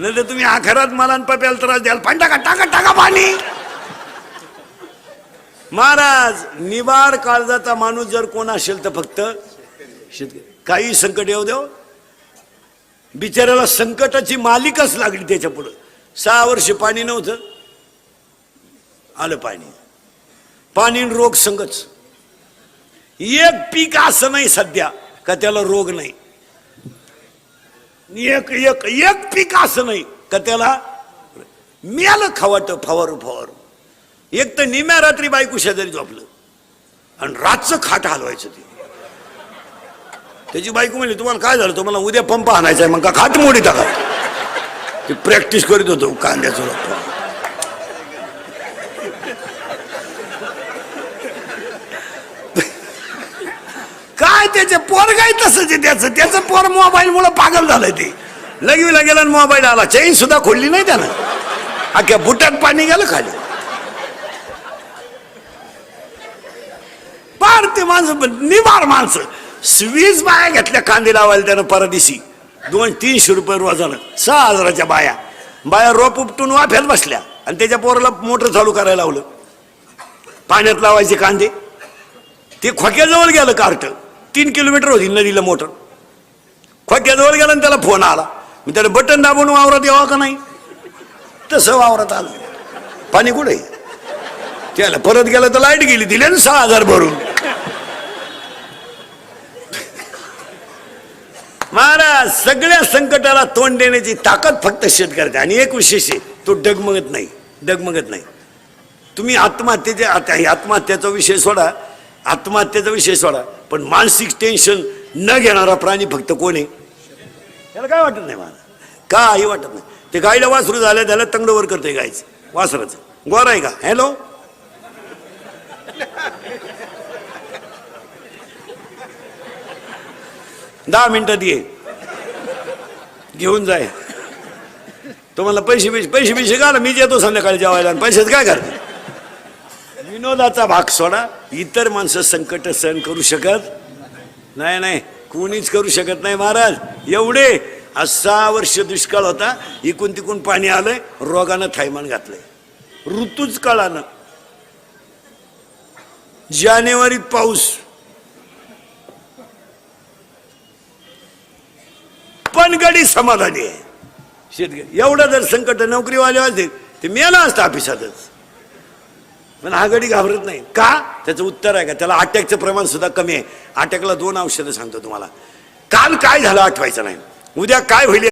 नाही तर तुम्ही आखरात मला पप्याला त्रास द्याल. पण टाका टाका टाका पाणी. महाराज निवार काळजाचा माणूस जर कोण असेल तर फक्त शेतकरी. काही संकट येऊ देव, बिचाऱ्याला संकटाची मालिकच लागली. त्याच्या पुढे 6 वर्ष पाणी नव्हतं, आलं पाणी. पाणी रोग संगच. एक पीक असं नाही सध्या का त्याला रोग नाही. एक एक एक पीक असं नाही का त्याला मिळालं खवाट फवारू फवारू. एक तर निम्या रात्री बायको शेजारी झोपलं आणि रातचं खाट हलवायचं. ते त्याची बायको म्हणली तुम्हाला काय झालं, तुम्हाला उद्या पंप आणायचा आहे. मग का खाट मोडी टाका. ते प्रॅक्टिस करीत होतो कांद्याचं. काय त्याचे पोर काय तसंच आहे. त्याचं पोर मोबाईल मुळे पागल झालंय. ते लगवीला गेला मोबाईल आला, चैन सुद्धा खोलली नाही त्यानं. अख्या बुटात पाणी गेलं खाली. पार ते माणसं निवार माणसं. 20 बाया घेतल्या कांदे लावायला त्यानं परदिशी. 200-300 रुपये रोजानं. 6000च्या बाया. बाया रोप उपटून वाफ्यात बसल्या आणि त्याच्या पोराला मोटर चालू करायला लावलं. पाण्यात लावायचे कांदे. ते खोक्याजवळ गेलं कार्ट. 3 किलोमीटर होती नदीला मोटर. खोक्याजवळ गेला आणि त्याला फोन आला. मी त्याला बटन दाबून वावरात यावा का नाही, तसं वावरात आलं. पाणी कुठे त्याला परत गेलं तर लाईट गेली. दिले ना 6000 भरून. महाराज सगळ्या संकटाला तोंड देण्याची ताकद फक्त शेतकऱ्याची. आणि एक विशेष आहे, तो डगमगत नाही. डगमगत नाही. तुम्ही आत्महत्याचा विषय सोडा, आत्महत्याचा विषय सोडा, पण मानसिक टेन्शन न घेणारा प्राणी फक्त कोण आहे. त्याला काय वाटत नाही मला, काही वाटत नाही. ते गायला वासरू झालं त्याला तंगडवर करते गायचं वासराचं. गोरा आहे का, हॅलो 10 मिनिटात ये घेऊन जाय. तुम्हाला पैसे घाला, मी येतो संध्याकाळी जेवायला. पैशाच काय करते. विनोदाचा भाग सोडा. इतर माणसं संकट सहन करू शकत नाही. नाही कोणीच करू शकत नाही महाराज. एवढे 6 वर्ष दुष्काळ होता. इकून तिकून पाणी आलंय. रोगानं थैमान घातलंय. ऋतूच कळानं. जानेवारीत पाऊस, पण गडी समाधानी आहे शेतकरी. एवढं जर संकट नोकरीवाले असते ते मेला असतं ऑफिसातच. पण हा गडी घाबरत नाही का. त्याचं उत्तर आहे का, त्याला अटॅकचं प्रमाण सुद्धा कमी आहे. अटॅकला 2 औषधं सांगतो तुम्हाला. काल काय झालं आठवायचं नाही, उद्या काय होईल